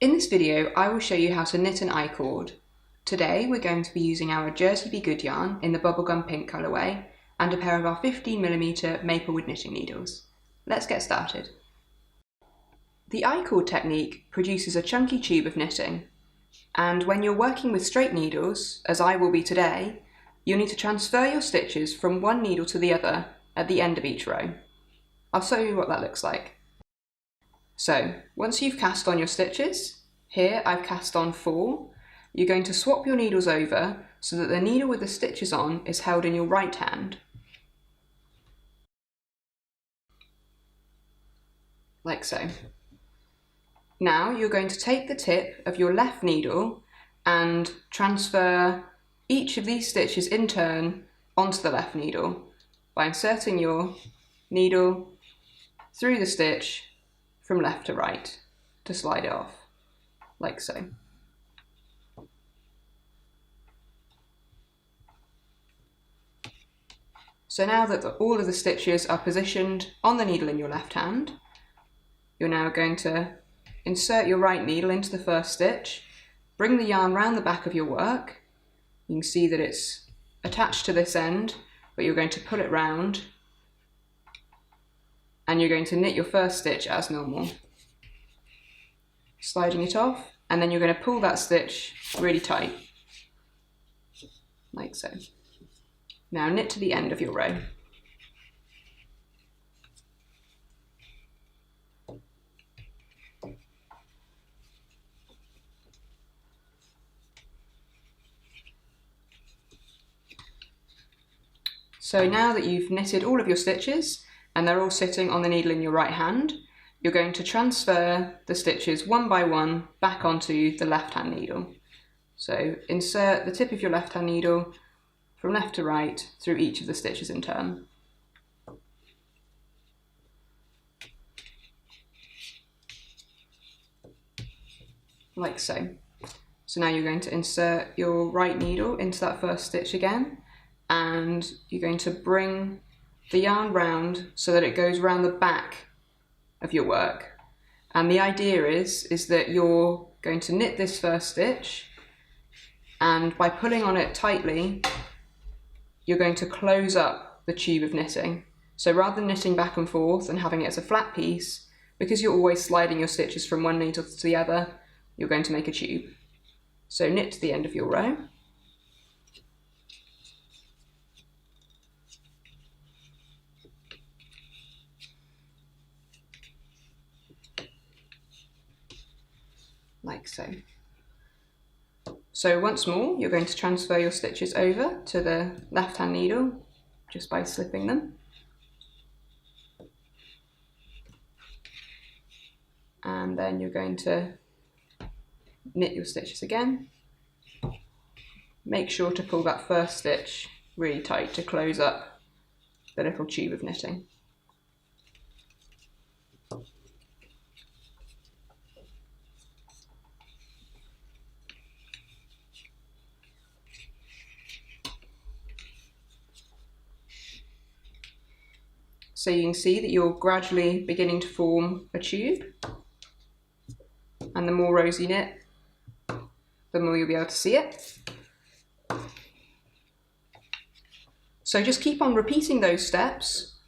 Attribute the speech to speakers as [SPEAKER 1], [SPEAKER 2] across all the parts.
[SPEAKER 1] In this video, I will show you how to knit an I-cord. Today, we're going to be using our Jersey Be Good yarn in the bubblegum pink colourway and a pair of our 15mm Maplewood knitting needles. Let's get started. The I-cord technique produces a chunky tube of knitting, and when you're working with straight needles, as I will be today, you'll need to transfer your stitches from one needle to the other at the end of each row. I'll show you what that looks like. So, once you've cast on your stitches, here I've cast on 4, you're going to swap your needles over so that the needle with the stitches on is held in your right hand. Like so. Now you're going to take the tip of your left needle and transfer each of these stitches in turn onto the left needle by inserting your needle through the stitch from left to right to slide it off, like so. So now that all of the stitches are positioned on the needle in your left hand, you're now going to insert your right needle into the first stitch, bring the yarn round the back of your work. You can see that it's attached to this end, but you're going to pull it round and you're going to knit your first stitch as normal, sliding it off, and then you're going to pull that stitch really tight, like so. Now knit to the end of your row. So now that you've knitted all of your stitches and they're all sitting on the needle in your right hand, you're going to transfer the stitches one by one back onto the left hand needle. So insert the tip of your left hand needle from left to right through each of the stitches in turn. Like so. So now you're going to insert your right needle into that first stitch again, and you're going to bring the yarn round so that it goes round the back of your work. And the idea is that you're going to knit this first stitch, and by pulling on it tightly, you're going to close up the tube of knitting. So rather than knitting back and forth and having it as a flat piece, because you're always sliding your stitches from one needle to the other, you're going to make a tube. So knit to the end of your row. Like so. So once more, you're going to transfer your stitches over to the left hand needle just by slipping them. And then you're going to knit your stitches again. Make sure to pull that first stitch really tight to close up the little tube of knitting. So you can see that you're gradually beginning to form a tube, and the more rows you knit, the more you'll be able to see it. So just keep on repeating those steps,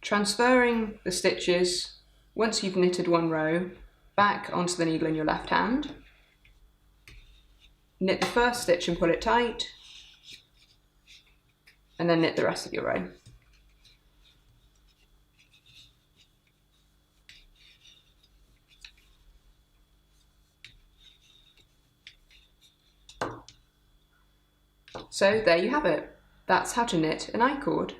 [SPEAKER 1] transferring the stitches, once you've knitted one row, back onto the needle in your left hand. Knit the first stitch and pull it tight, and then knit the rest of your row. So there you have it. That's how to knit an I-cord.